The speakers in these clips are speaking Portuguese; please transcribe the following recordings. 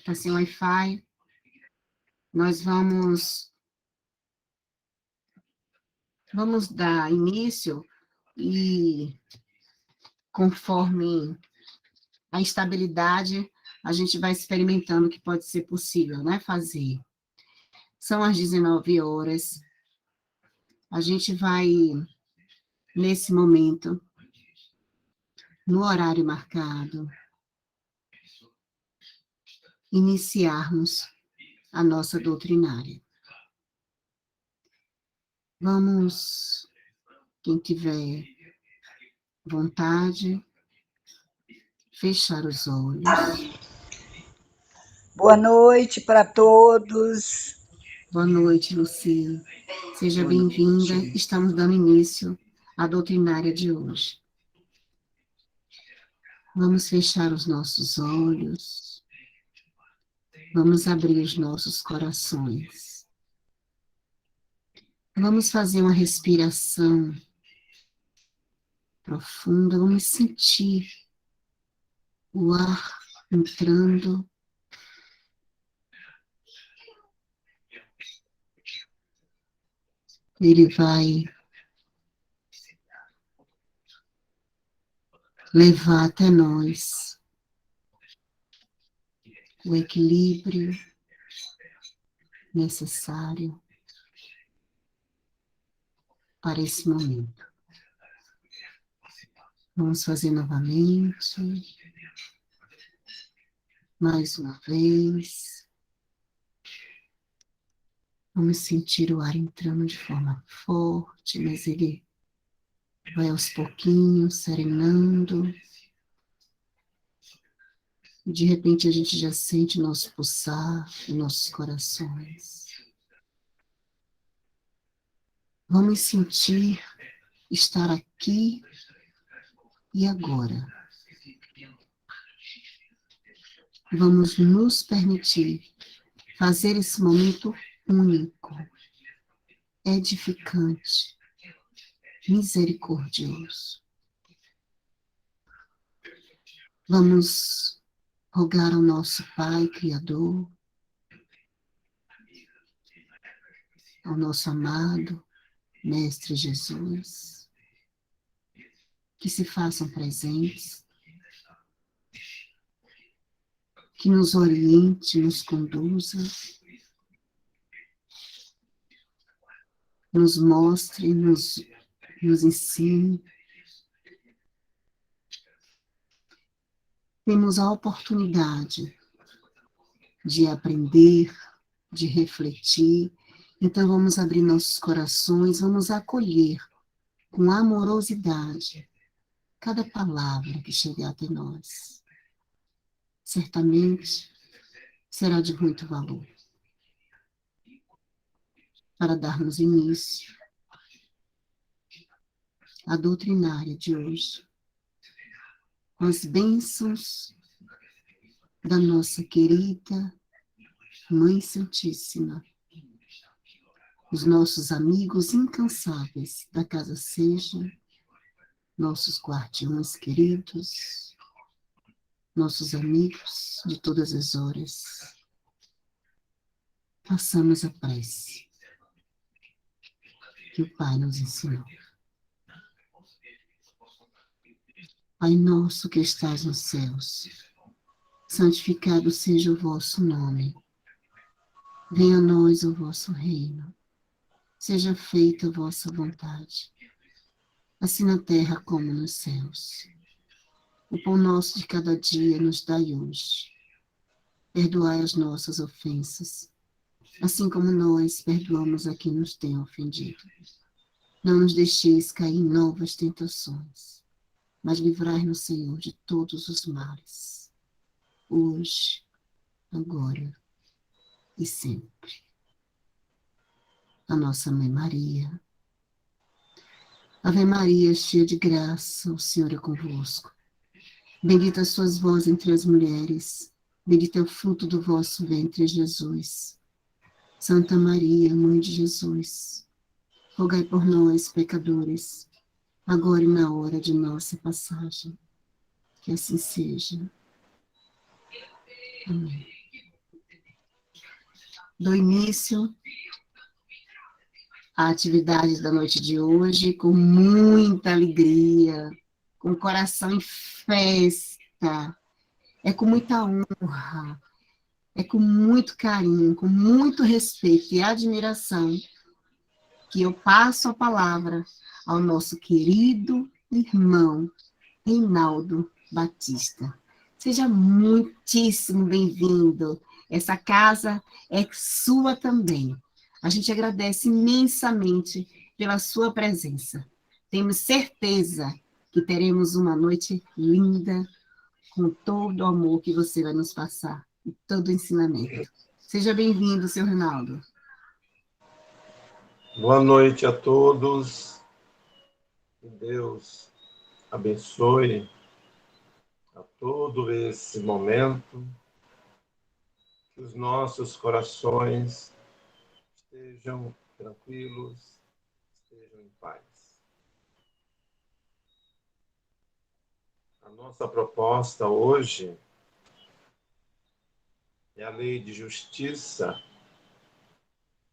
Está sem Wi-Fi. Nós vamos dar início e, conforme a estabilidade, a gente vai experimentando o que pode ser possível, né, fazer. São as 19 horas. A gente vai, nesse momento, no horário marcado, iniciarmos a nossa doutrinária. Vamos, quem tiver vontade, fechar os olhos. Boa noite para todos. Boa noite, Luci. Seja bem-vinda. Estamos dando início à doutrinária de hoje. Vamos fechar os nossos olhos. Vamos abrir os nossos corações. Vamos fazer uma respiração profunda. Vamos sentir o ar entrando. Ele vai levar até nós o equilíbrio necessário para esse momento. Vamos fazer novamente, mais uma vez. Vamos sentir o ar entrando de forma forte, mas ele vai aos pouquinhos, serenando. De repente a gente já sente o nosso pulsar, os nossos corações. Vamos sentir estar aqui e agora. Vamos nos permitir fazer esse momento único, edificante, misericordioso. Vamos rogar ao nosso Pai Criador, ao nosso amado Mestre Jesus, que se façam presentes, que nos oriente, nos conduza, nos mostre, nos ensine. Temos a oportunidade de aprender, de refletir. Então vamos abrir nossos corações, vamos acolher com amorosidade cada palavra que chegar até nós. Certamente será de muito valor para darmos início à doutrinária de hoje, com as bênçãos da nossa querida Mãe Santíssima, os nossos amigos incansáveis da Casa Seja, nossos guardiões queridos, nossos amigos de todas as horas. Façamos a prece que o Pai nos ensinou. Pai nosso que estás nos céus, santificado seja o vosso nome. Venha a nós o vosso reino. Seja feita a vossa vontade, assim na terra como nos céus. O pão nosso de cada dia nos dai hoje. Perdoai as nossas ofensas, assim como nós perdoamos a quem nos tem ofendido. Não nos deixeis cair em novas tentações, mas livrai-nos, Senhor, de todos os males, hoje, agora e sempre. A nossa Mãe Maria. Ave Maria, cheia de graça, o Senhor é convosco. Bendita sois vós entre as mulheres, bendito é o fruto do vosso ventre, Jesus. Santa Maria, Mãe de Jesus, rogai por nós, pecadores, agora e na hora de nossa passagem. Que assim seja. Amém. Dou início à atividade da noite de hoje com muita alegria, com o coração em festa, é com muita honra, é com muito carinho, com muito respeito e admiração que eu passo a palavra ao nosso querido irmão Reinaldo Batista. Seja muitíssimo bem-vindo. Essa casa é sua também. A gente agradece imensamente pela sua presença. Temos certeza que teremos uma noite linda, com todo o amor que você vai nos passar e todo o ensinamento. Seja bem-vindo, seu Reinaldo. Boa noite a todos. Que Deus abençoe a todo esse momento. Que os nossos corações estejam tranquilos, estejam em paz. A nossa proposta hoje é a lei de justiça,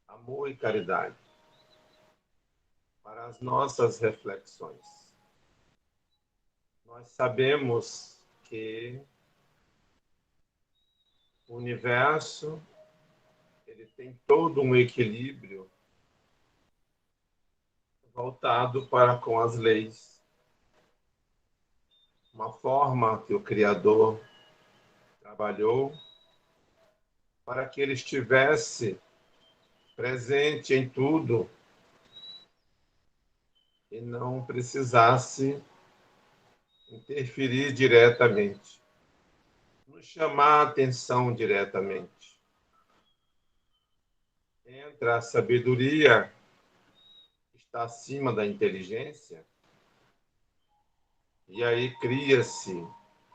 amor e caridade para as nossas reflexões. Nós sabemos que o universo ele tem todo um equilíbrio voltado para com as leis. Uma forma que o Criador trabalhou para que ele estivesse presente em tudo e não precisasse interferir diretamente, nos chamar a atenção diretamente. Entra a sabedoria, que está acima da inteligência, e aí cria-se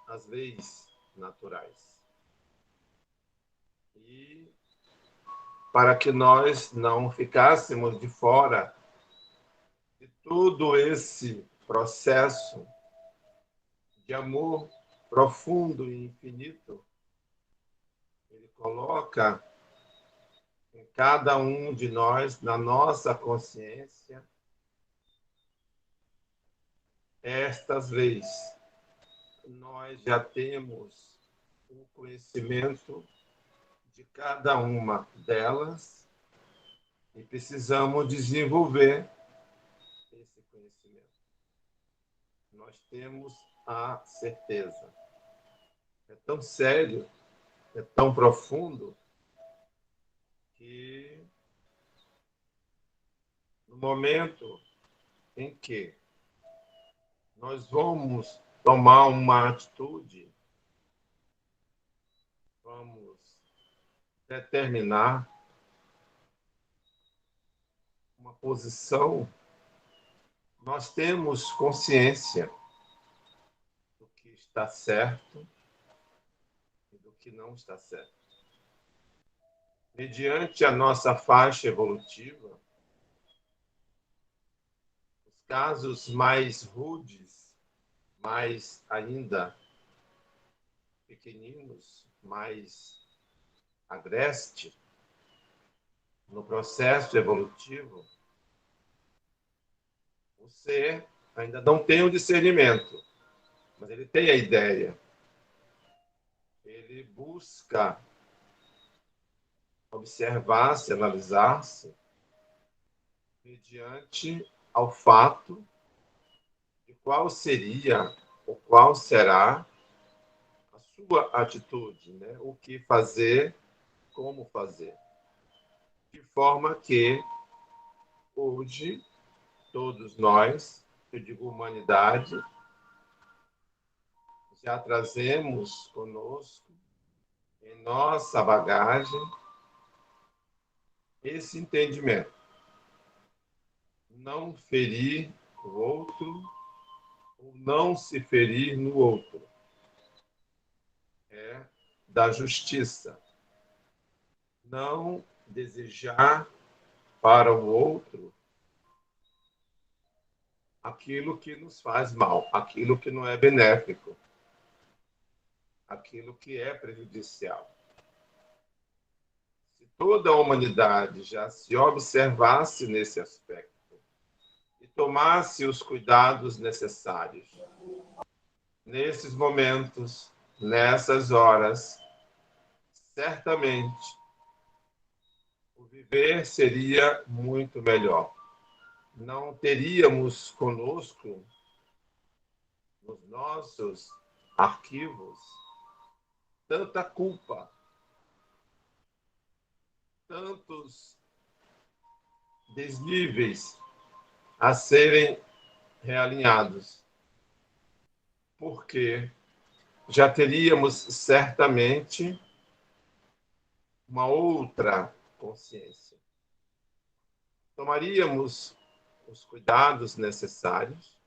as leis naturais. E para que nós não ficássemos de fora de todo esse processo de amor profundo e infinito, ele coloca em cada um de nós, na nossa consciência, estas leis. Nós já temos o conhecimento de cada uma delas e precisamos desenvolver esse conhecimento. Nós temos a certeza. É tão sério, é tão profundo, que no momento em que nós vamos tomar uma atitude, vamos determinar uma posição, nós temos consciência do que está certo e do que não está certo. Mediante a nossa faixa evolutiva, os casos mais rudes, mais ainda pequeninos, mais agreste, no processo evolutivo, o ser ainda não tem o discernimento, mas ele tem a ideia. Ele busca observar-se, analisar-se, mediante ao fato de qual seria ou qual será a sua atitude, né? O que fazer, como fazer. De forma que hoje todos nós, eu digo humanidade, já trazemos conosco, em nossa bagagem, esse entendimento. Não ferir o outro ou não se ferir no outro. É da justiça. Não desejar para o outro aquilo que nos faz mal, aquilo que não é benéfico, aquilo que é prejudicial. Se toda a humanidade já se observasse nesse aspecto e tomasse os cuidados necessários. Nesses momentos, nessas horas, certamente o viver seria muito melhor. Não teríamos conosco, nos nossos arquivos, tanta culpa, tantos desníveis a serem realinhados, porque já teríamos certamente uma outra consciência. Tomaríamos os cuidados necessários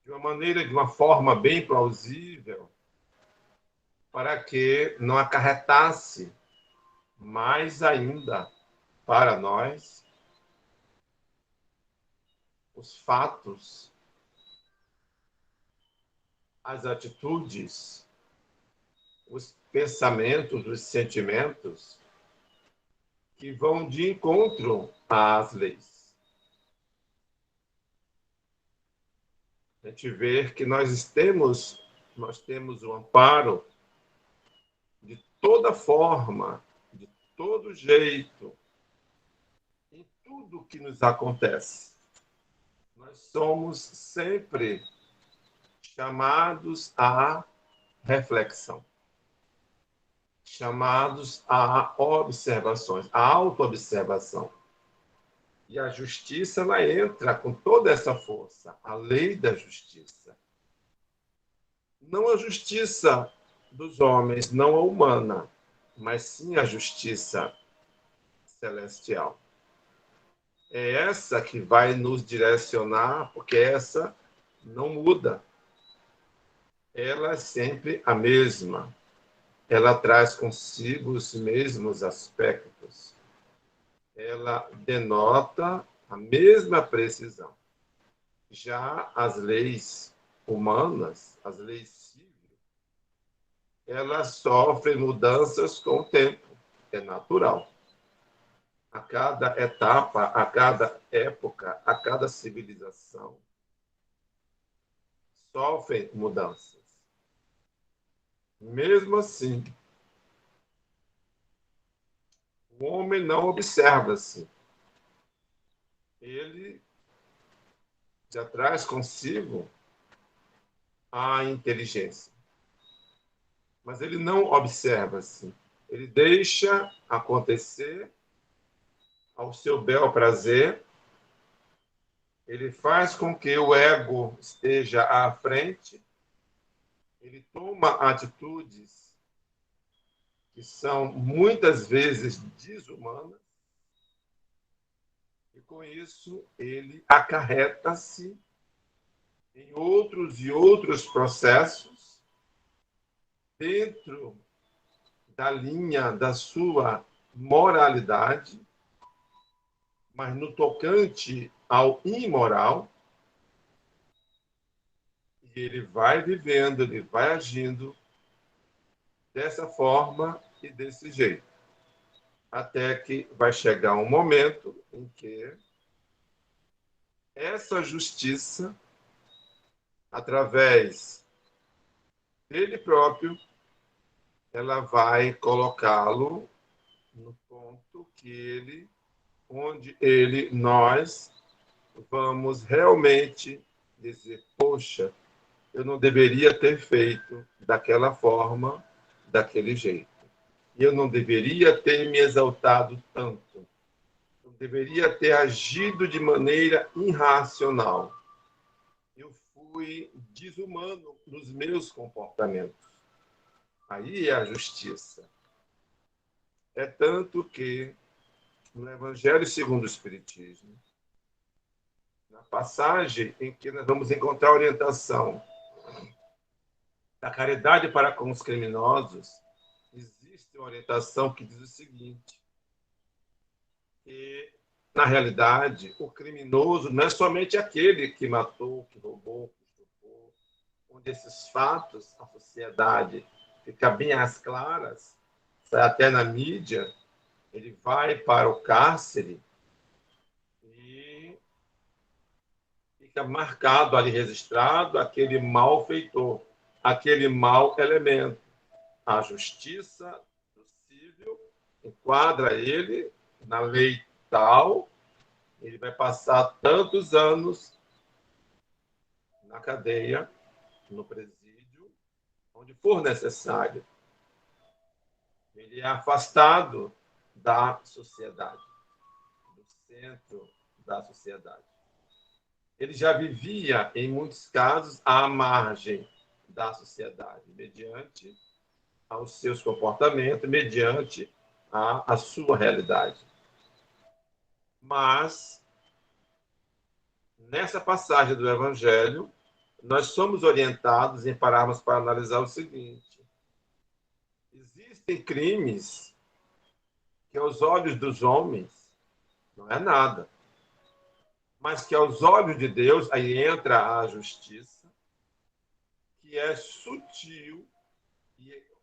de uma forma bem plausível, para que não acarretasse mais ainda para nós os fatos, as atitudes, os pensamentos, os sentimentos que vão de encontro às leis. A gente vê que nós temos o amparo de toda forma, de todo jeito, em tudo que nos acontece. Nós somos sempre chamados à reflexão, chamados a observações, a autoobservação. E a justiça, ela entra com toda essa força, a lei da justiça. Não a justiça dos homens, não a humana, mas sim a justiça celestial. É essa que vai nos direcionar, porque essa não muda. Ela é sempre a mesma. Ela traz consigo os mesmos aspectos. Ela denota a mesma precisão. Já as leis humanas, as leis civis, elas sofrem mudanças com o tempo. É natural. A cada etapa, a cada época, a cada civilização, sofrem mudanças. Mesmo assim, o homem não observa-se. Ele já traz consigo a inteligência. Mas ele não observa-se. Ele deixa acontecer ao seu bel prazer. Ele faz com que o ego esteja à frente. Ele toma atitudes que são muitas vezes desumanas. E com isso ele acarreta-se em outros e outros processos dentro da linha da sua moralidade, mas no tocante ao imoral, e ele vai vivendo, ele vai agindo dessa forma e desse jeito, até que vai chegar um momento em que essa justiça, através dele próprio, ela vai colocá-lo no ponto onde nós vamos realmente dizer, poxa, eu não deveria ter feito daquela forma, daquele jeito. Eu não deveria ter me exaltado tanto. Eu deveria ter agido de maneira irracional. Eu fui desumano nos meus comportamentos. Aí é a justiça. É tanto que no Evangelho segundo o Espiritismo, na passagem em que nós vamos encontrar a orientação da caridade para com os criminosos, existe uma orientação que diz o seguinte, que, na realidade, o criminoso não é somente aquele que matou, que roubou, que estupou, onde esses fatos, a sociedade fica bem às claras, sai até na mídia, ele vai para o cárcere e fica marcado ali, registrado, aquele malfeitor, aquele mau elemento. A justiça do cível enquadra ele na lei tal, ele vai passar tantos anos na cadeia, no presídio, onde for necessário. Ele é afastado da sociedade, do centro da sociedade. Ele já vivia, em muitos casos, à margem da sociedade, mediante aos seus comportamentos, mediante a sua realidade. Mas, nessa passagem do Evangelho, nós somos orientados em pararmos para analisar o seguinte: existem crimes que aos olhos dos homens não é nada, mas que aos olhos de Deus, aí entra a justiça, que é sutil,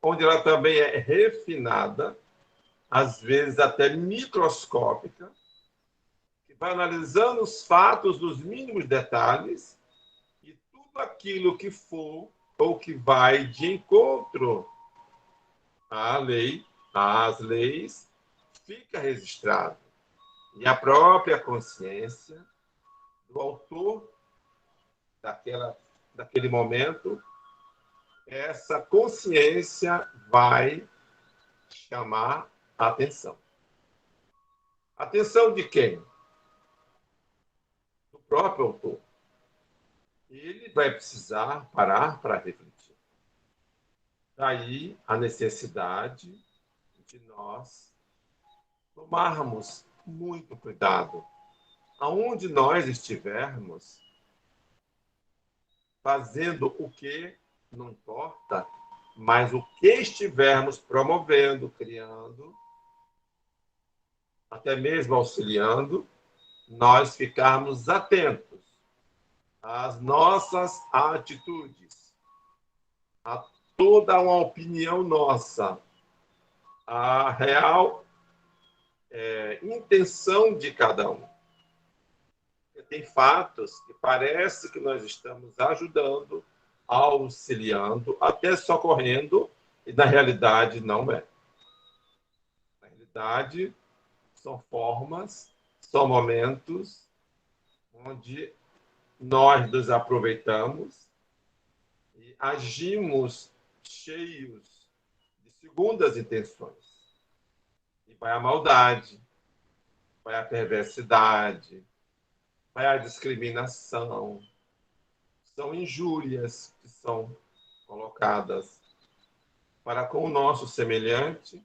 onde ela também é refinada, às vezes até microscópica, que vai analisando os fatos nos mínimos detalhes, e tudo aquilo que for ou que vai de encontro à lei, às leis, fica registrado. E a própria consciência do autor daquele momento, essa consciência vai chamar a atenção. Atenção de quem? Do próprio autor. Ele vai precisar parar para refletir. Daí a necessidade de nós tomarmos muito cuidado. Aonde nós estivermos, fazendo o que não importa, mas o que estivermos promovendo, criando, até mesmo auxiliando, nós ficarmos atentos às nossas atitudes, a toda uma opinião nossa, a real intenção de cada um. Tem fatos que parece que nós estamos ajudando, auxiliando, até socorrendo, e na realidade não é. Na realidade, são formas, são momentos onde nós nos aproveitamos e agimos cheios de segundas intenções. E vai a maldade, vai a perversidade, vai a discriminação, são injúrias que são colocadas para com o nosso semelhante,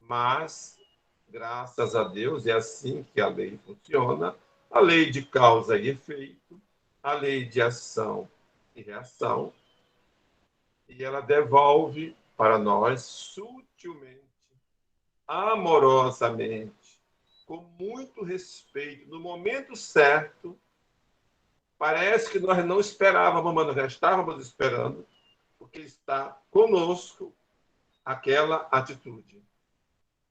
mas, graças a Deus, é assim que a lei funciona, a lei de causa e efeito, a lei de ação e reação, e ela devolve para nós sutilmente, amorosamente, com muito respeito, no momento certo. Parece que nós não esperávamos, mas nós já estávamos esperando, porque está conosco aquela atitude,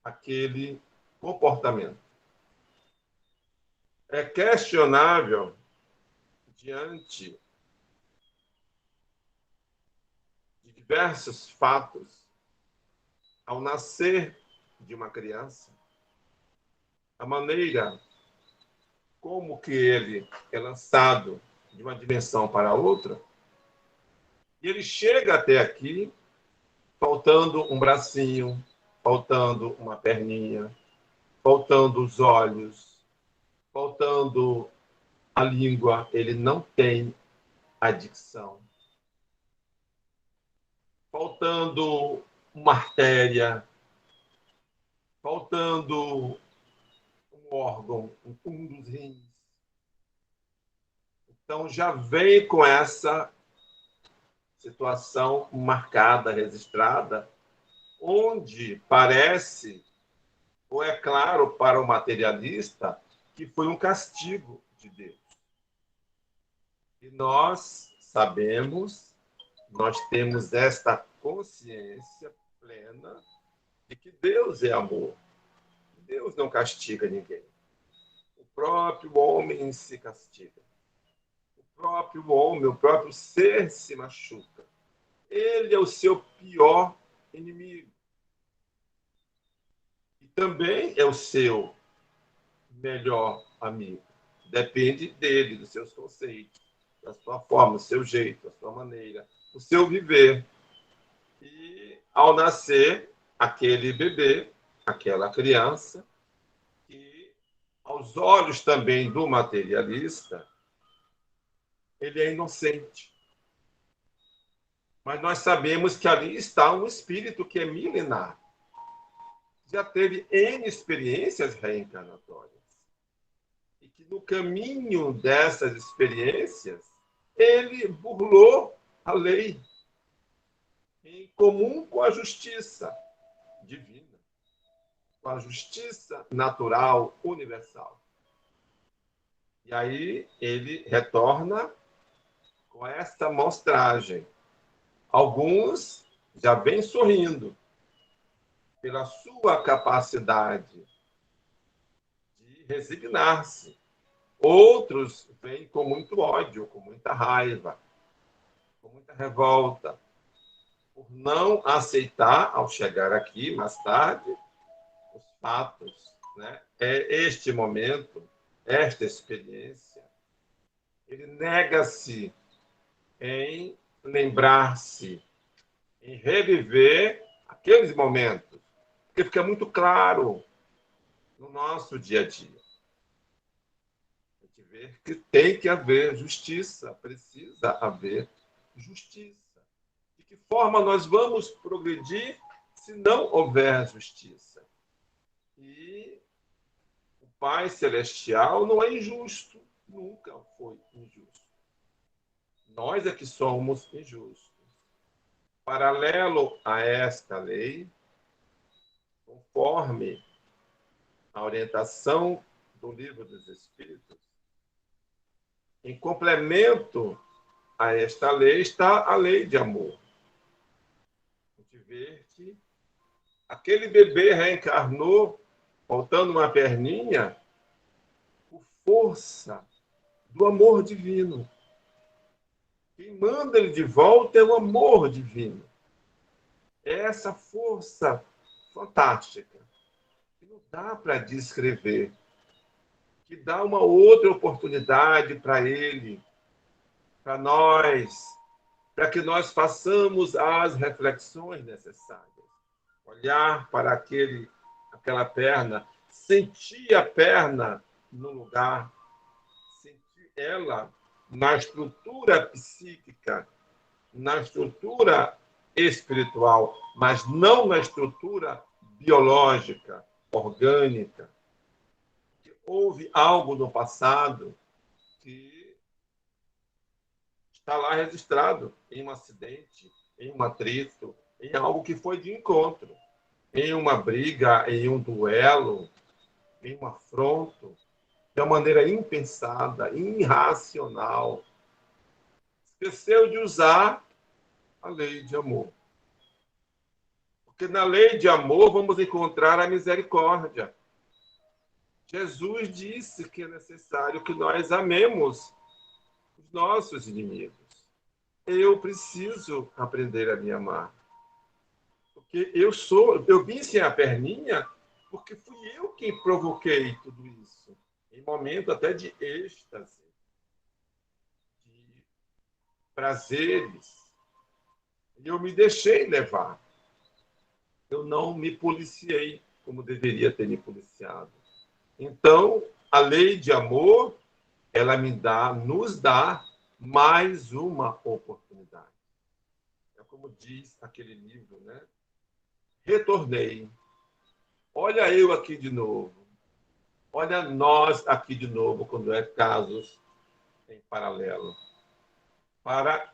aquele comportamento. É questionável, diante de diversos fatos, ao nascer de uma criança, a maneira como que ele é lançado de uma dimensão para outra, e ele chega até aqui faltando um bracinho, faltando uma perninha, faltando os olhos, faltando a língua, ele não tem a dicção. Faltando uma artéria, faltando um órgão, um dos rins. Então, já vem com essa situação marcada, registrada, onde parece, ou é claro para o materialista, que foi um castigo de Deus. E nós sabemos, nós temos esta consciência plena de que Deus é amor. Deus não castiga ninguém. O próprio homem se castiga. O próprio homem, o próprio ser se machuca. Ele é o seu pior inimigo. E também é o seu melhor amigo. Depende dele, dos seus conceitos, da sua forma, do seu jeito, da sua maneira, do seu viver. E, ao nascer, aquele bebê, aquela criança, que, aos olhos também do materialista, ele é inocente. Mas nós sabemos que ali está um espírito que é milenar. Já teve N experiências reencarnatórias. E que no caminho dessas experiências, ele burlou a lei em comum com a justiça divina, com a justiça natural, universal. E aí ele retorna com esta mostragem. Alguns já vêm sorrindo pela sua capacidade de resignar-se. Outros vêm com muito ódio, com muita raiva, com muita revolta, por não aceitar, ao chegar aqui mais tarde, os fatos, né? É este momento, esta experiência. Ele nega-se em lembrar-se, em reviver aqueles momentos, porque fica muito claro no nosso dia a dia. A gente vê que tem que haver justiça, precisa haver justiça. De que forma nós vamos progredir se não houver justiça? E o Pai Celestial não é injusto, nunca foi injusto. Nós é que somos injustos. Paralelo a esta lei, conforme a orientação do Livro dos Espíritos, em complemento a esta lei está a lei de amor. A gente vê que aquele bebê reencarnou, faltando uma perninha, por força do amor divino. Quem manda ele de volta é o amor divino. É essa força fantástica, que não dá para descrever, que dá uma outra oportunidade para ele, para nós, para que nós façamos as reflexões necessárias. Olhar para aquela perna, sentir a perna no lugar, sentir ela na estrutura psíquica, na estrutura espiritual, mas não na estrutura biológica, orgânica. Houve algo no passado que está lá registrado em um acidente, em um atrito, em algo que foi de encontro, em uma briga, em um duelo, em um afronto, de uma maneira impensada, irracional. Esqueceu de usar a lei de amor. Porque na lei de amor vamos encontrar a misericórdia. Jesus disse que é necessário que nós amemos os nossos inimigos. Eu preciso aprender a me amar. Porque eu vim sem a perninha porque fui eu quem provoquei tudo isso. Em momento até de êxtase, de prazeres. E eu me deixei levar. Eu não me policiei como deveria ter me policiado. Então, a lei de amor, ela nos dá mais uma oportunidade. É como diz aquele livro, né? Retornei. Olha eu aqui de novo. Olha nós aqui de novo, quando é casos em paralelo. Para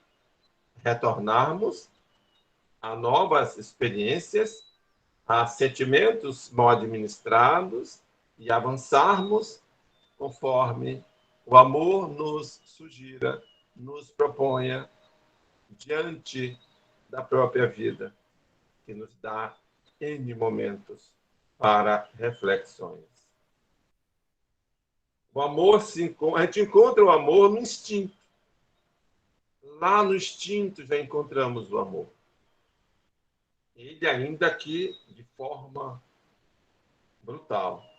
retornarmos a novas experiências, a sentimentos mal administrados e avançarmos conforme o amor nos sugira, nos proponha diante da própria vida, que nos dá N momentos para reflexões. O amor a gente encontra o amor no instinto. Lá no instinto já encontramos o amor. Ele ainda aqui de forma brutal.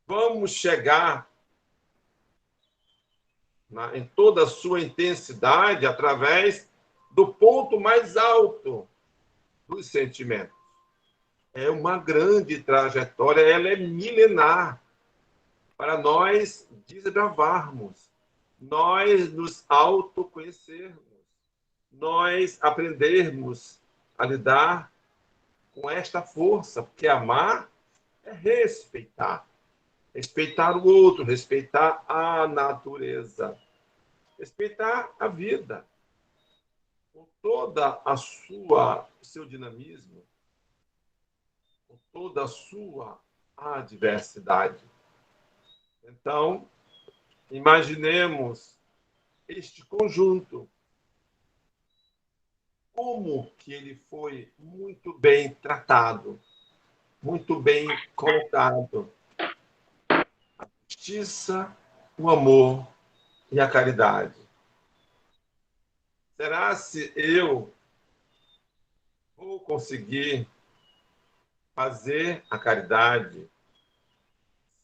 Vamos chegar em toda a sua intensidade através do ponto mais alto dos sentimentos. É uma grande trajetória, ela é milenar para nós desbravarmos, nós nos autoconhecermos, nós aprendermos a lidar com esta força, porque amar é respeitar. Respeitar o outro, respeitar a natureza, respeitar a vida, com toda a seu dinamismo, com toda a sua adversidade. Então, imaginemos este conjunto, como que ele foi muito bem tratado, muito bem colocado. A justiça, o amor e a caridade. Será se eu vou conseguir fazer a caridade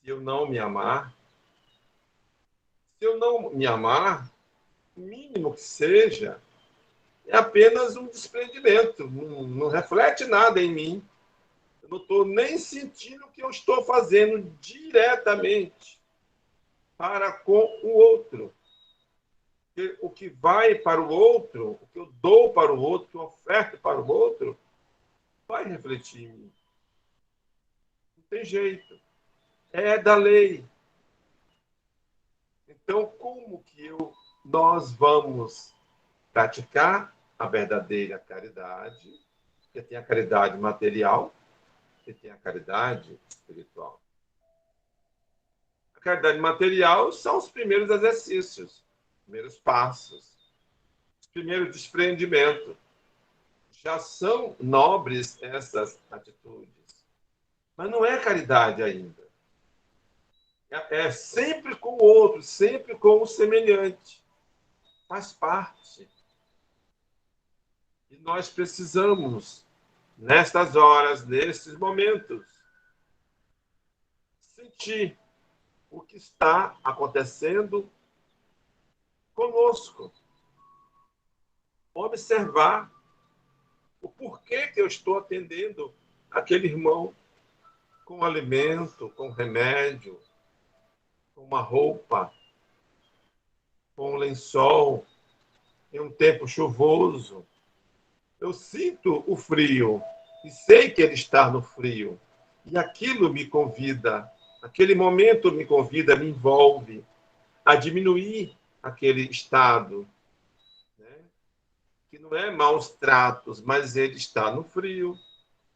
se eu não me amar? Se eu não me amar, o mínimo que seja, é apenas um desprendimento, não reflete nada em mim. Eu não estou nem sentindo o que eu estou fazendo diretamente para com o outro. Porque o que vai para o outro, o que eu dou para o outro, o que eu oferto para o outro, vai refletir em mim. Não tem jeito. É da lei. Então, como que nós vamos praticar a verdadeira caridade? Porque tem a caridade material e tem a caridade espiritual. A caridade material são os primeiros exercícios, os primeiros passos, os primeiros desprendimentos. Já são nobres essas atitudes. Mas não é caridade ainda. É sempre com o outro, sempre com o semelhante. Faz parte. E nós precisamos, nestas horas, nesses momentos, sentir o que está acontecendo conosco. Observar o porquê que eu estou atendendo aquele irmão com alimento, com remédio, com uma roupa, com um lençol, em um tempo chuvoso. Eu sinto o frio e sei que ele está no frio. E aquilo me convida, aquele momento me convida, me envolve a diminuir aquele estado, né? Que não é maus tratos, mas ele está no frio,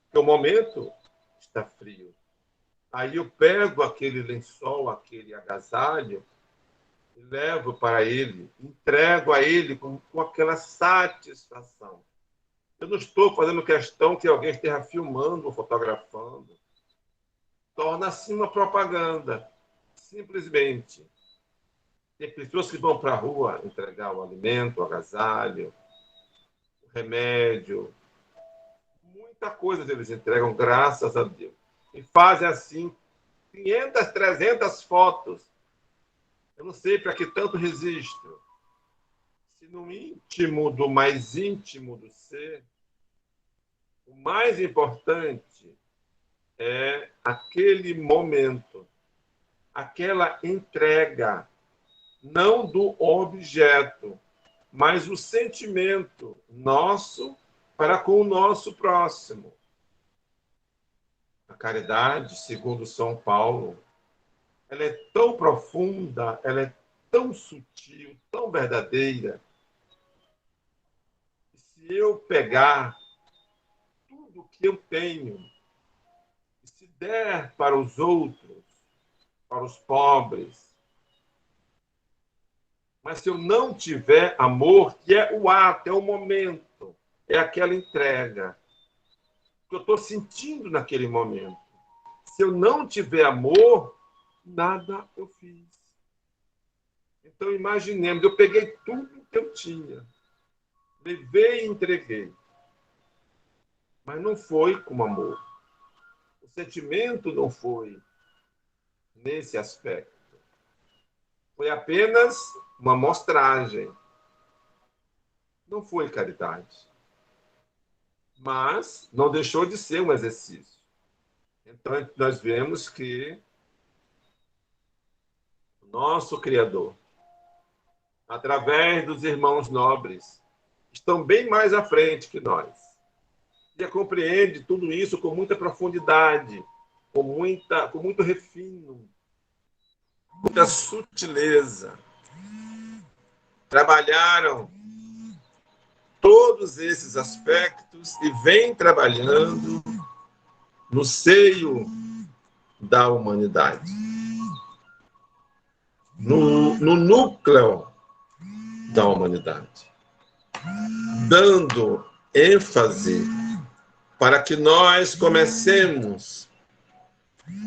porque o momento está frio. Aí eu pego aquele lençol, aquele agasalho, e levo para ele, entrego a ele com aquela satisfação. Eu não estou fazendo questão que alguém esteja filmando ou fotografando. Torna-se uma propaganda, simplesmente. Tem pessoas que vão para a rua entregar o alimento, o agasalho, o remédio. Muita coisa eles entregam, graças a Deus. E fazem assim 500, 300 fotos. Eu não sei para que tanto registro. Se no íntimo do mais íntimo do ser, o mais importante é aquele momento, aquela entrega, não do objeto, mas o sentimento nosso para com o nosso próximo. A caridade, segundo São Paulo, ela é tão profunda, ela é tão sutil, tão verdadeira. Se eu pegar tudo que eu tenho e se der para os outros, para os pobres, mas se eu não tiver amor, que é o ato, é o momento, é aquela entrega, que eu estou sentindo naquele momento. Se eu não tiver amor, nada eu fiz. Então, imaginemos, eu peguei tudo que eu tinha, levei e entreguei. Mas não foi com amor. O sentimento não foi nesse aspecto. Foi apenas uma amostragem. Não foi caridade. Mas não deixou de ser um exercício. Então, nós vemos que o nosso Criador, através dos irmãos nobres, estão bem mais à frente que nós. E compreende tudo isso com muita profundidade, com muito refino, muita sutileza. Trabalharam todos esses aspectos e vêm trabalhando no seio da humanidade, no núcleo da humanidade, dando ênfase para que nós comecemos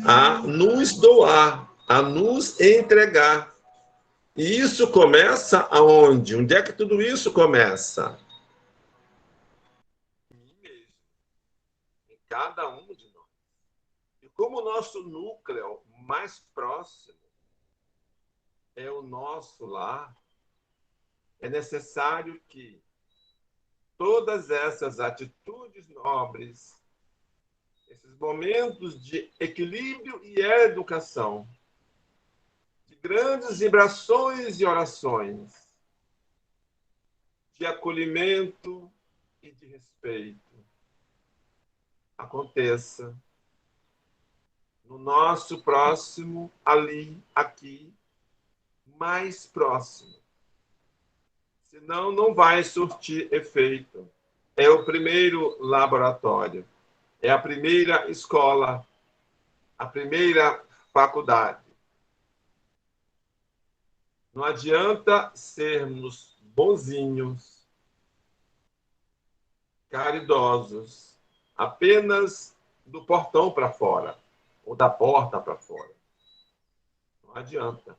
a nos doar, a nos entregar. E isso começa aonde? Onde é que tudo isso começa? Em mim mesmo, em cada um de nós. E como o nosso núcleo mais próximo é o nosso lar, é necessário que todas essas atitudes nobres, esses momentos de equilíbrio e educação, de grandes vibrações e orações, de acolhimento e de respeito, aconteça no nosso próximo, ali, aqui, mais próximo. Senão, não vai surtir efeito. É o primeiro laboratório, é a primeira escola, a primeira faculdade. Não adianta sermos bonzinhos, caridosos, apenas do portão para fora, ou da porta para fora. Não adianta.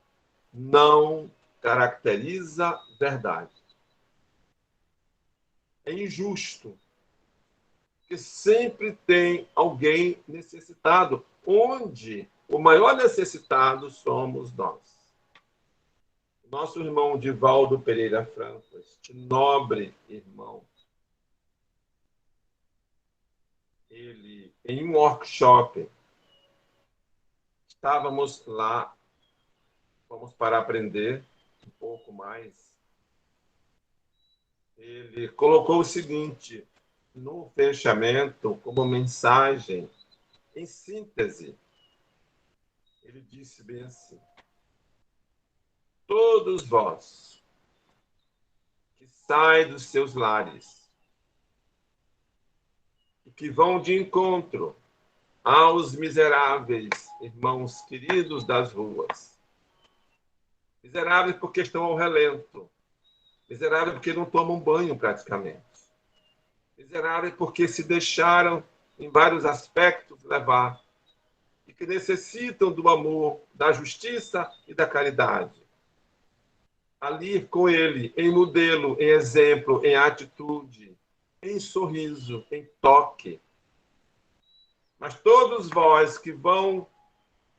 Não caracteriza verdade. É injusto, porque sempre tem alguém necessitado, onde o maior necessitado somos nós. Nosso irmão Divaldo Pereira Franco, este nobre irmão, ele, em um workshop, estávamos lá, vamos para aprender um pouco mais. Ele colocou o seguinte, no fechamento, como mensagem, em síntese, ele disse bem assim: todos vós que saem dos seus lares e que vão de encontro aos miseráveis irmãos queridos das ruas, miseráveis porque estão ao relento, miseráveis porque não tomam banho praticamente, miseráveis porque se deixaram, em vários aspectos, levar, e que necessitam do amor, da justiça e da caridade. Ali com ele, em modelo, em exemplo, em atitude, em sorriso, em toque. Mas todos vós que vão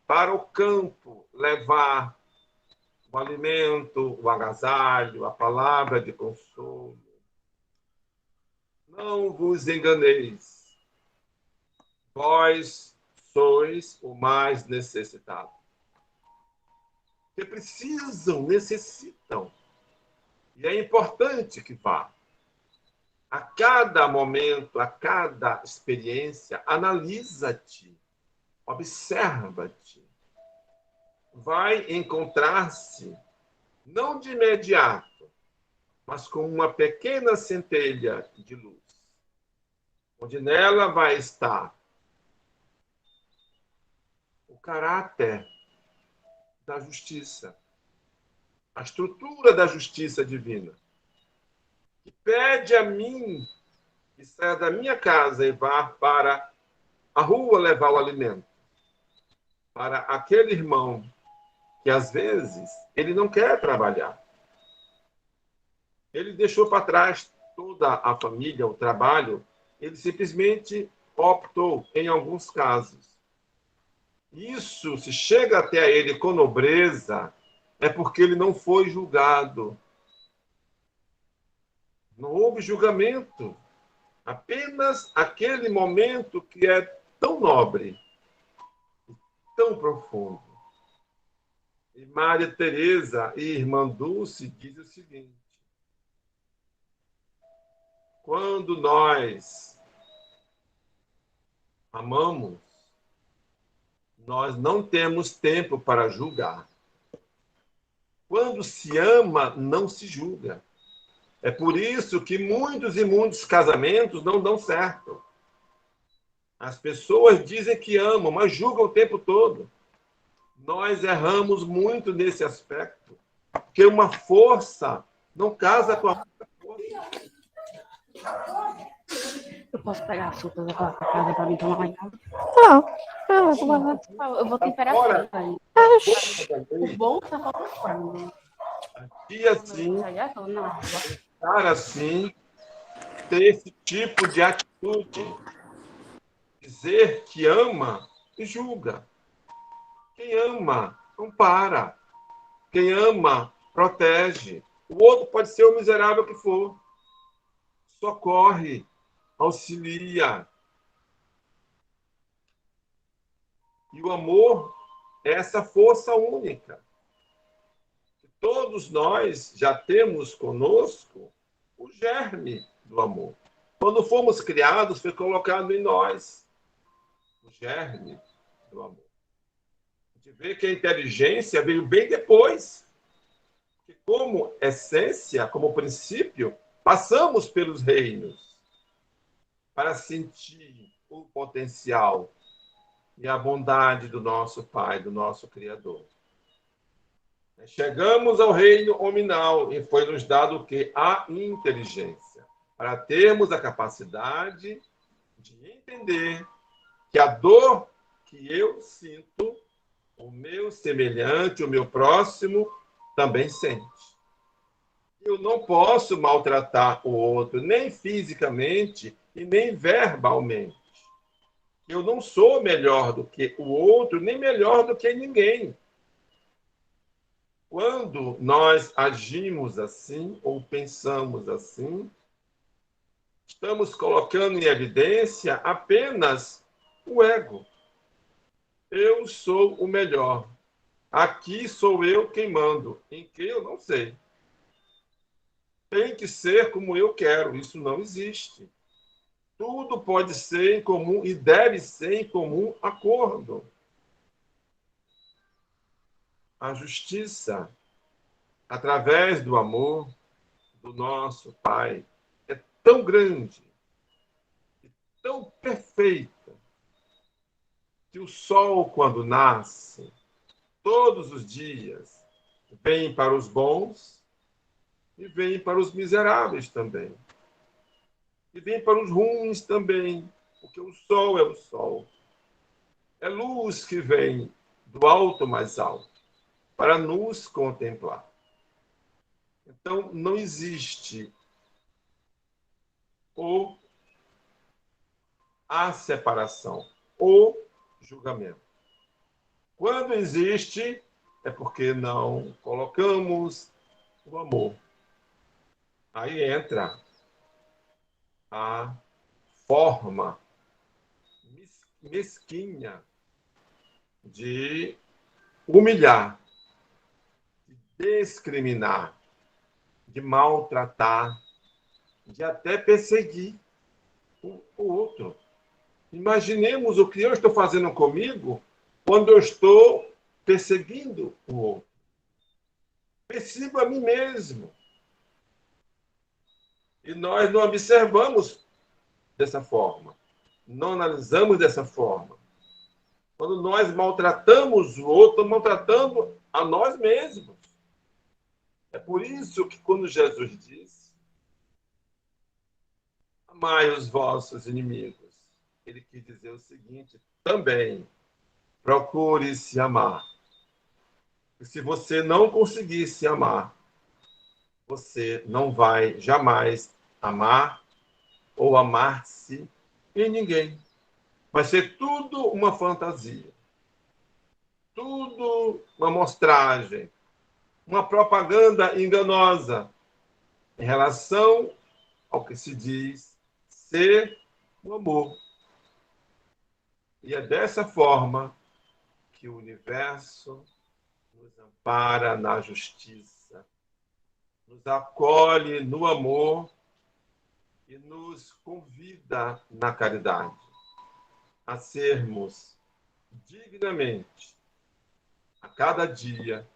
para o campo levar o alimento, o agasalho, a palavra de consolo, não vos enganeis. Vós sois o mais necessitado. Que precisam, necessitam. E é importante que vá. A cada momento, a cada experiência, analisa-te, observa-te. Vai encontrar-se, não de imediato, mas com uma pequena centelha de luz, onde nela vai estar o caráter da justiça, a estrutura da justiça divina, que pede a mim que saia da minha casa e vá para a rua levar o alimento para aquele irmão que, às vezes, ele não quer trabalhar. Ele deixou para trás toda a família, o trabalho, ele simplesmente optou, em alguns casos. Isso, se chega até ele com nobreza, é porque ele não foi julgado. Não houve julgamento. Apenas aquele momento que é tão nobre, tão profundo. E Maria Teresa e Irmã Dulce diz o seguinte: quando nós amamos, nós não temos tempo para julgar. Quando se ama, não se julga. É por isso que muitos e muitos casamentos não dão certo. As pessoas dizem que amam, mas julgam o tempo todo. Nós erramos muito nesse aspecto, porque uma força não casa com a outra força. Eu posso pegar a fruta e levar pra casa pra mim tomar lá em casa? Não, Eu vou temperar Agora, aí. o O bom tá faltando frango. dia assim, Não. estar assim, ter esse tipo de atitude, dizer que ama e julga. Quem ama, não para. Quem ama, protege. O outro pode ser o miserável que for. Socorre, auxilia. E o amor é essa força única. Todos nós já temos conosco o germe do amor. Quando fomos criados, foi colocado em nós o germe do amor. A gente vê que a inteligência veio bem depois. Que como essência, como princípio, passamos pelos reinos para sentir o potencial e a bondade do nosso Pai, do nosso Criador. Chegamos ao reino hominal e foi nos dado o quê? A inteligência, para termos a capacidade de entender que a dor que eu sinto, o meu semelhante, o meu próximo, também sente. Eu não posso maltratar o outro, nem fisicamente e nem verbalmente. Eu não sou melhor do que o outro, nem melhor do que ninguém. Quando nós agimos assim ou pensamos assim, estamos colocando em evidência apenas o ego. Eu sou o melhor. Aqui sou eu quem mando. Em que eu não sei. Tem que ser como eu quero. Isso não existe. Tudo pode ser em comum e deve ser em comum acordo. A justiça, através do amor do nosso Pai, é tão grande, tão perfeita, que o sol, quando nasce, todos os dias, vem para os bons e vem para os miseráveis também. E vem para os ruins também, porque o sol é o sol. É luz que vem do alto mais alto para nos contemplar. Então, não existe a separação, o julgamento. Quando existe, é porque não colocamos o amor. Aí entra a forma mesquinha de humilhar, de discriminar, de maltratar, de até perseguir o outro. Imaginemos o que eu estou fazendo comigo quando eu estou perseguindo o outro. Persigo a mim mesmo. E nós não observamos dessa forma. Não analisamos dessa forma. Quando nós maltratamos o outro, estamos maltratando a nós mesmos. É por isso que quando Jesus diz, amai os vossos inimigos. Ele quis dizer o seguinte também: procure se amar. E se você não conseguir se amar, você não vai jamais amar ou amar-se em ninguém. Vai ser tudo uma fantasia, tudo uma mostragem, uma propaganda enganosa em relação ao que se diz ser o amor. E é dessa forma que o universo nos ampara na justiça, nos acolhe no amor e nos convida na caridade a sermos dignamente, a cada dia,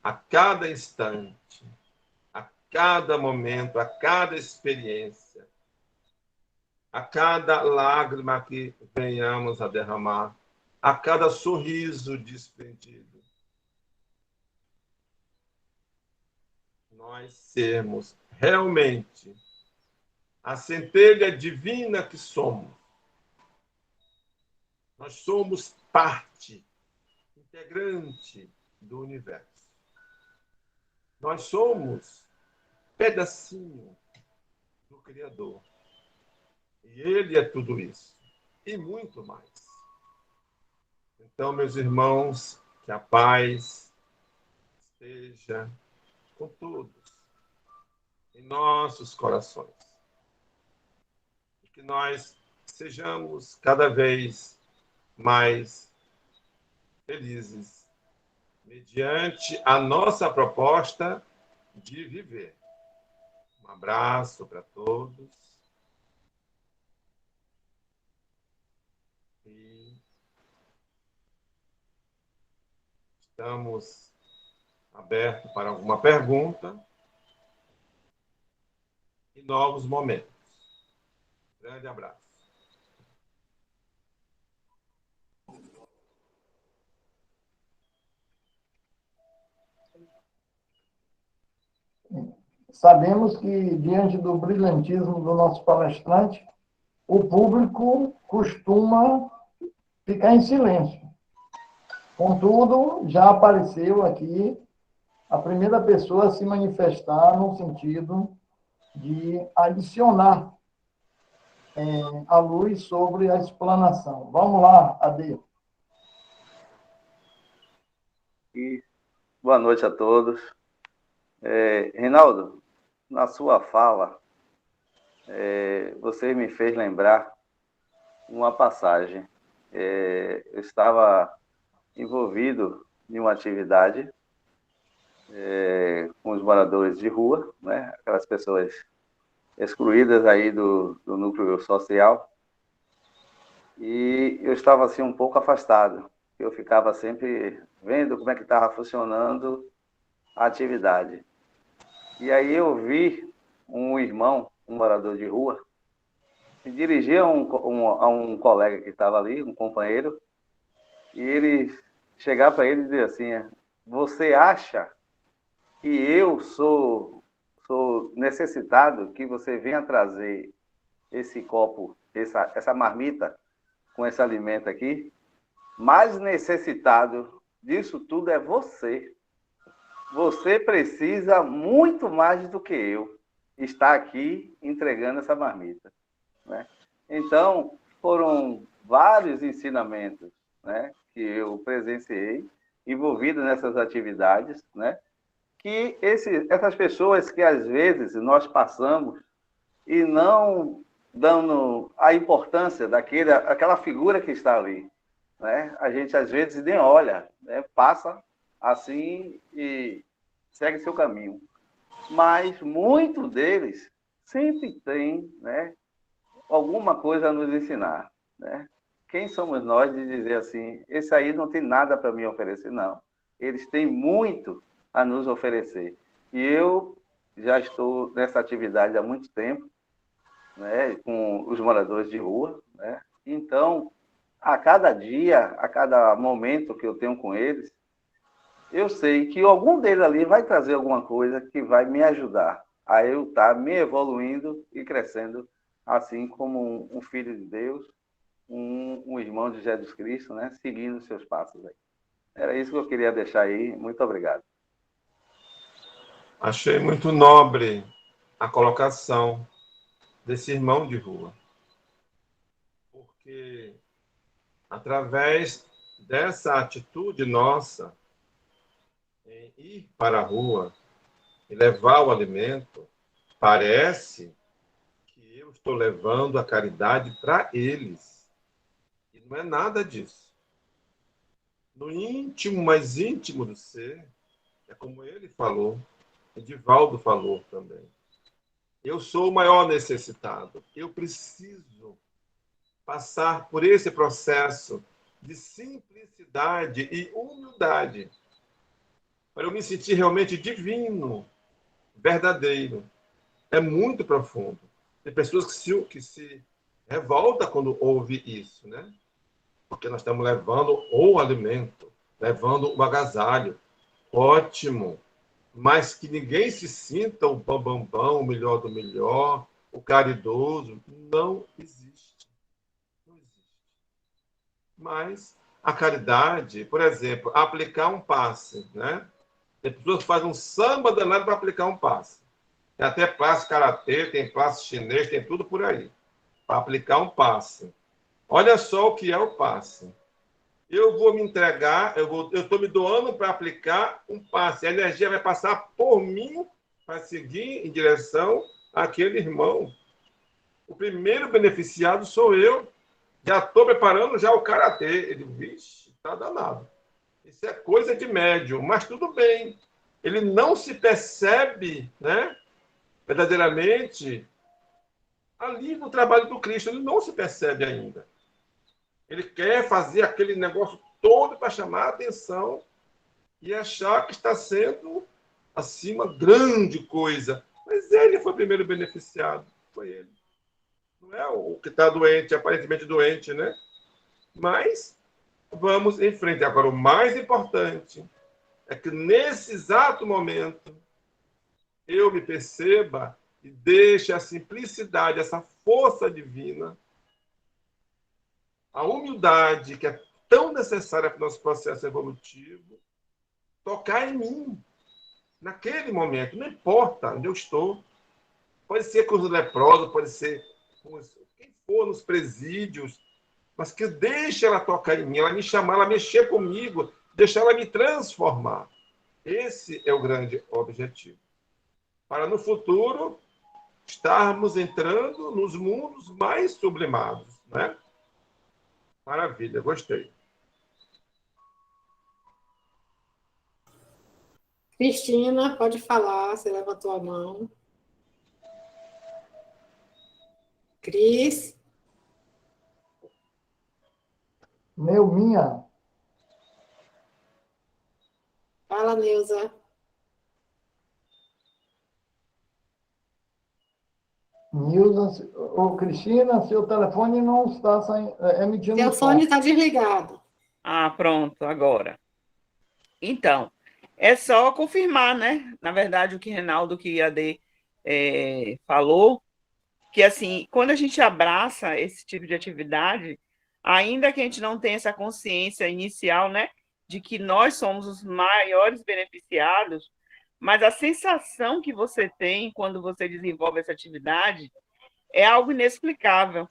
a cada instante, a cada momento, a cada experiência, a cada lágrima que venhamos a derramar, a cada sorriso desprendido, nós sermos realmente a centelha divina que somos. Nós somos parte integrante do universo. Nós somos pedacinho do Criador. E Ele é tudo isso. E muito mais. Então, meus irmãos, que a paz esteja com todos, em nossos corações. E que nós sejamos cada vez mais felizes, mediante a nossa proposta de viver. Um abraço para todos. E estamos abertos para alguma pergunta e novos momentos. Grande abraço. Sabemos que, diante do brilhantismo do nosso palestrante, o público costuma ficar em silêncio. Contudo, já apareceu aqui a primeira pessoa a se manifestar no sentido de adicionar a luz sobre a explanação. Vamos lá, Ade. Boa noite a todos. Reinaldo, na sua fala, você me fez lembrar uma passagem. Eu estava envolvido em uma atividade com os moradores de rua, né? Aquelas pessoas excluídas aí do núcleo social, e eu estava assim um pouco afastado. Eu ficava sempre vendo como é que estava funcionando a atividade. E aí eu vi um irmão, um morador de rua, se dirigir a um colega que estava ali, um companheiro, e ele chegar para ele e dizer assim: você acha que eu sou necessitado que você venha trazer esse copo, essa marmita com esse alimento aqui? Mais necessitado disso tudo é você. Você precisa muito mais do que eu estar aqui entregando essa marmita, né? Então, foram vários ensinamentos, né, que eu presenciei, envolvido nessas atividades, né, que essas pessoas que às vezes nós passamos e não dando a importância daquela figura que está ali, né? A gente às vezes nem olha, né? Passa assim e segue seu caminho. Mas muitos deles sempre têm, né, alguma coisa a nos ensinar, né? Quem somos nós de dizer assim, esse aí não tem nada para me oferecer? Não. Eles têm muito a nos oferecer. E eu já estou nessa atividade há muito tempo, né, com os moradores de rua, né? Então, a cada dia, a cada momento que eu tenho com eles, eu sei que algum deles ali vai trazer alguma coisa que vai me ajudar a eu estar me evoluindo e crescendo assim como um filho de Deus, um irmão de Jesus Cristo, né? Seguindo os seus passos aí. Era isso que eu queria deixar aí. Muito obrigado. Achei muito nobre a colocação desse irmão de rua, porque através dessa atitude nossa em ir para a rua e levar o alimento, parece que eu estou levando a caridade para eles. E não é nada disso. No íntimo, mais íntimo do ser, é como ele falou, Edivaldo falou também. Eu sou o maior necessitado. Eu preciso passar por esse processo de simplicidade e humildade para eu me sentir realmente divino, verdadeiro. É muito profundo. Tem pessoas que se revoltam quando ouvem isso, né? Porque nós estamos levando o alimento, levando o agasalho. Ótimo. Mas que ninguém se sinta o bambambam, o melhor do melhor, o caridoso. Não existe. Não existe. Mas a caridade, por exemplo, aplicar um passe, né? Tem pessoas que fazem um samba danado para aplicar um passe. Tem até passe karatê, tem passe chinês, tem tudo por aí. Para aplicar um passe. Olha só o que é o passe. Eu vou me entregar, eu estou me doando para aplicar um passe. A energia vai passar por mim para seguir em direção àquele irmão. O primeiro beneficiado sou eu. Já estou preparando já o karatê. Ele, vixe, está danado. Isso é coisa de médium, mas tudo bem. Ele não se percebe, né, verdadeiramente ali no trabalho do Cristo. Ele não se percebe ainda. Ele quer fazer aquele negócio todo para chamar a atenção e achar que está sendo, acima, grande coisa. Mas ele foi o primeiro beneficiado. Foi ele. Não é o que está doente, aparentemente doente, né? Mas vamos em frente. Agora, o mais importante é que nesse exato momento eu me perceba e deixe a simplicidade, essa força divina, a humildade que é tão necessária para o nosso processo evolutivo, tocar em mim, naquele momento. Não importa onde eu estou. Pode ser com os leprosos, pode ser com quem for nos presídios, mas que deixe ela tocar em mim, ela me chamar, ela mexer comigo, deixar ela me transformar. Esse é o grande objetivo. Para no futuro estarmos entrando nos mundos mais sublimados, né? Maravilha, gostei. Cristina, pode falar, você levantou a mão. Cris, Neuminha, fala, Neuza. Nilza, ô, Cristina, seu telefone não está emitindo Seu som. fone está desligado. Ah, pronto, agora. Então, é só confirmar, né? Na verdade, o que Reinaldo, que IAD falou, que assim, quando a gente abraça esse tipo de atividade, ainda que a gente não tenha essa consciência inicial, né, de que nós somos os maiores beneficiados, mas a sensação que você tem quando você desenvolve essa atividade é algo inexplicável,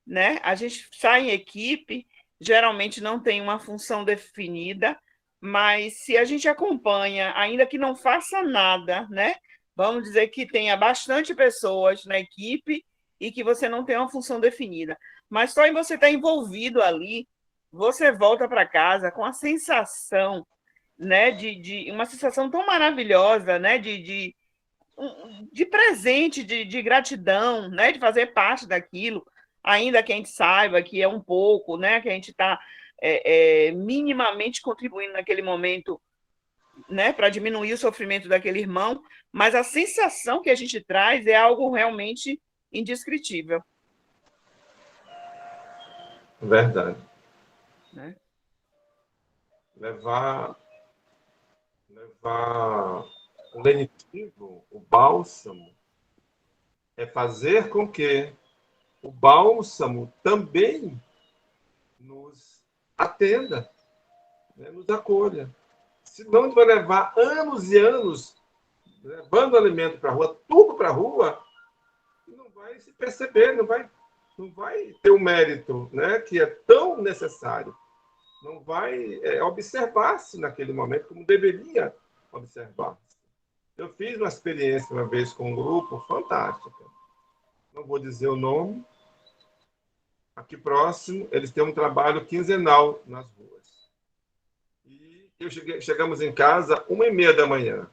né? A gente sai em equipe, geralmente não tem uma função definida, mas se a gente acompanha, ainda que não faça nada, né? Vamos dizer que tenha bastante pessoas na equipe e que você não tem uma função definida, mas só em você estar envolvido ali, você volta para casa com a sensação, né, de uma sensação tão maravilhosa, né, de presente, de gratidão, né, de fazer parte daquilo, ainda que a gente saiba que é um pouco, né, que a gente está minimamente contribuindo naquele momento, né, para diminuir o sofrimento daquele irmão, mas a sensação que a gente traz é algo realmente indescritível. Verdade. Né? Levar o lenitivo, o bálsamo, é fazer com que o bálsamo também nos atenda, né, nos acolha. Senão, a gente vai levar anos e anos levando alimento para a rua, tudo para a rua, e não vai se perceber, não vai ter o mérito, né, que é tão necessário. Não vai observar-se naquele momento como deveria observar-se. Eu fiz uma experiência uma vez com um grupo fantástica. Não vou dizer o nome. Aqui próximo, eles têm um trabalho quinzenal nas ruas. E chegamos em casa 1h30 da manhã.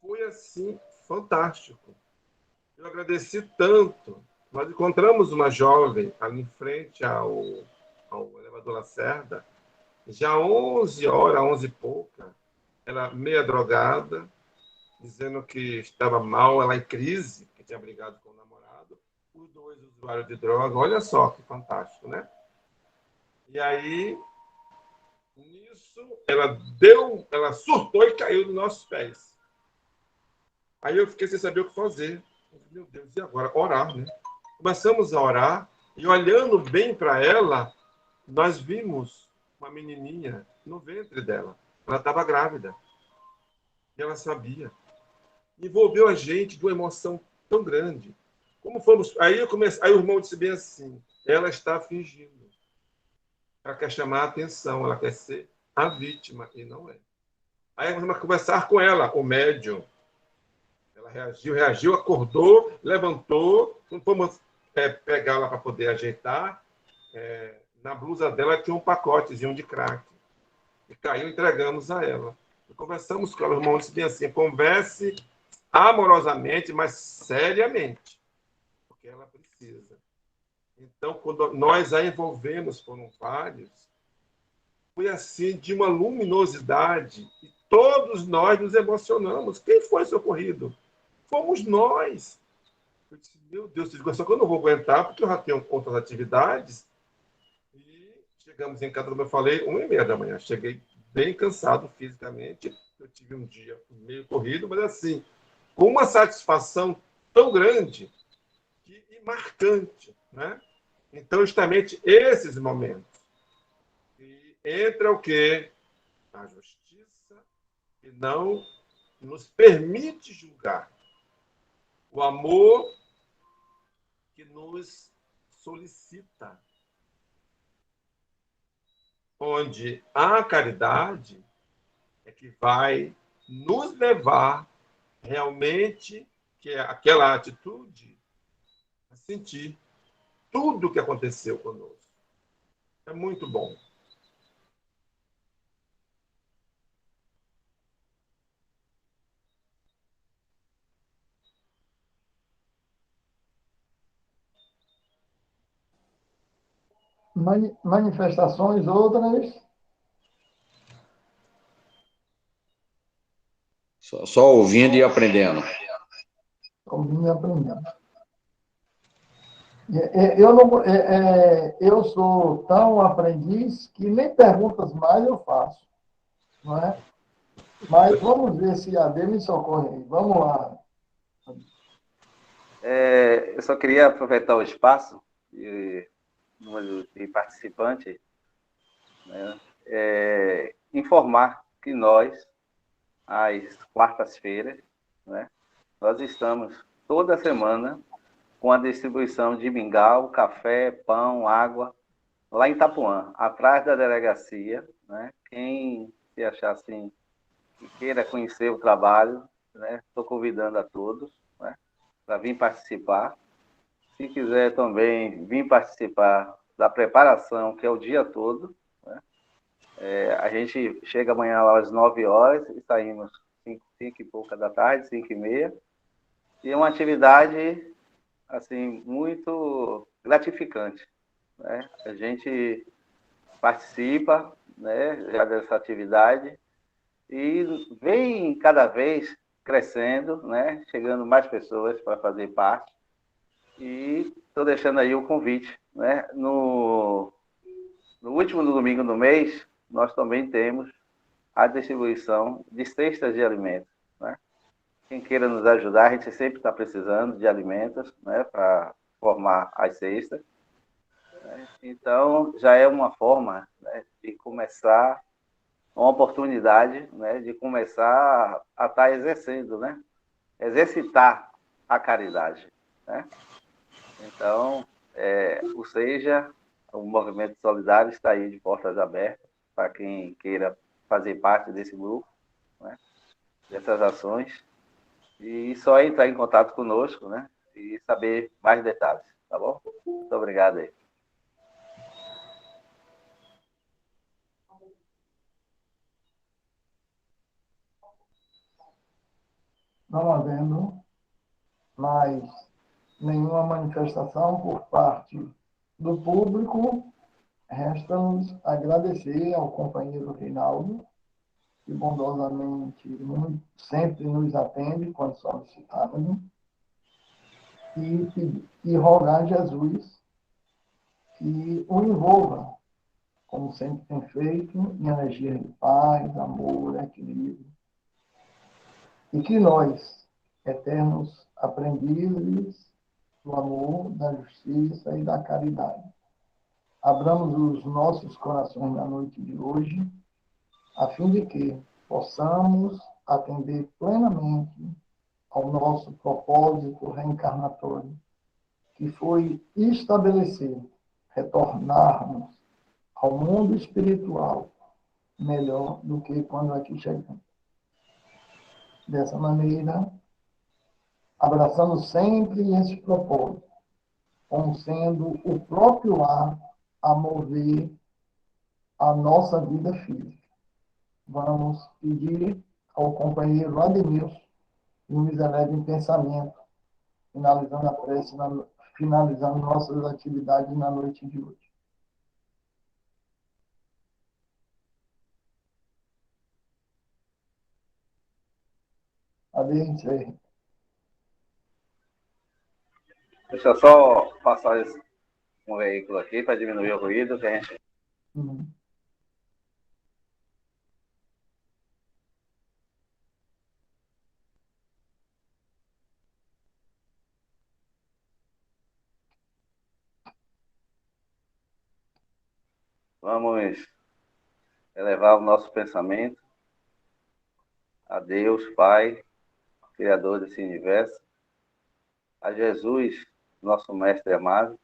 Foi assim, fantástico. Eu agradeci tanto. Nós encontramos uma jovem ali em frente ao elevador Lacerda, já 11 horas, 11 e pouca, ela meia drogada, dizendo que estava mal, ela em crise, que tinha brigado com o namorado, os dois usuários de droga. Olha só que fantástico, né? E aí, nisso, ela surtou e caiu nos nossos pés. Aí eu fiquei sem saber o que fazer. Meu Deus, e agora? Orar, né? Começamos a orar e, olhando bem para ela, nós vimos uma menininha no ventre dela. Ela estava grávida. E ela sabia. Envolveu a gente de uma emoção tão grande. Como fomos... Aí o irmão disse bem assim, ela está fingindo. Ela quer chamar a atenção, ela quer ser a vítima, e não é. Aí vamos conversar com ela, o médium. Ela reagiu, acordou, levantou, não fomos pegá-la para poder ajeitar. Na blusa dela tinha um pacotezinho de crack. E caiu, entregamos a ela. E conversamos com ela, o irmão disse bem assim, converse amorosamente, mas seriamente, porque ela precisa. Então, quando nós a envolvemos, foram vários, foi assim, de uma luminosidade, e todos nós nos emocionamos. Quem foi socorrido? Fomos nós. Eu disse, meu Deus, só que eu não vou aguentar, porque eu já tenho outras atividades. E chegamos em casa, como eu falei, 1h30 da manhã. Cheguei bem cansado fisicamente. Eu tive um dia meio corrido, mas assim, com uma satisfação tão grande e marcante, né? Então, justamente esses momentos. E entra o quê? A justiça, que não nos permite julgar. O amor que nos solicita. Onde a caridade é que vai nos levar realmente, que é aquela atitude, a sentir tudo o que aconteceu conosco. É muito bom. Manifestações outras. Só ouvindo e aprendendo. Ouvindo e aprendendo. Eu, não, eu sou tão aprendiz que nem perguntas mais eu faço. Não é? Mas vamos ver se a AD me socorre aí. Vamos lá. Eu só queria aproveitar o espaço de participante, né, informar que nós, às quartas-feiras, né, nós estamos toda semana com a distribuição de mingau, café, pão, água, lá em Itapuã, atrás da delegacia, né? Quem se achar assim, que queira conhecer o trabalho, né, estou convidando a todos, né, para vir participar. Se quiser também vir participar da preparação, que é o dia todo, né, a gente chega amanhã lá às 9 horas e saímos 5 e pouca da tarde, 5h30, e é uma atividade assim, muito gratificante, né? A gente participa, né, já dessa atividade e vem cada vez crescendo, né, chegando mais pessoas para fazer parte. E estou deixando aí o convite, né? No último domingo do mês, nós também temos a distribuição de cestas de alimentos, né? Quem queira nos ajudar, a gente sempre está precisando de alimentos, né, para formar as cestas, né? Então, já é uma forma, né, de começar, uma oportunidade, né, de começar a estar exercendo, né? Exercitar a caridade, né? Então, o Seja, o Movimento Solidário está aí de portas abertas para quem queira fazer parte desse grupo, né, dessas ações, e só entrar em contato conosco, né, e saber mais detalhes, tá bom? Muito obrigado aí. Não havendo mais nenhuma manifestação por parte do público, resta-nos agradecer ao companheiro Reinaldo, que bondosamente sempre nos atende quando solicitado, e rogar a Jesus que o envolva, como sempre tem feito, em energia de paz, amor, equilíbrio, e que nós, eternos aprendizes do amor, da justiça e da caridade, abramos os nossos corações na noite de hoje, a fim de que possamos atender plenamente ao nosso propósito reencarnatório, que foi estabelecer, retornarmos ao mundo espiritual melhor do que quando aqui chegamos. Dessa maneira, abraçamos sempre esse propósito, como sendo o próprio ar a mover a nossa vida física. Vamos pedir ao companheiro Ademilson que nos eleve em pensamento, finalizando a prece, finalizando nossas atividades na noite de hoje. Ademilson. Deixa eu só passar um veículo aqui para diminuir o ruído, que a gente... Vamos elevar o nosso pensamento a Deus, Pai, Criador desse universo, a Jesus, nosso Mestre amado,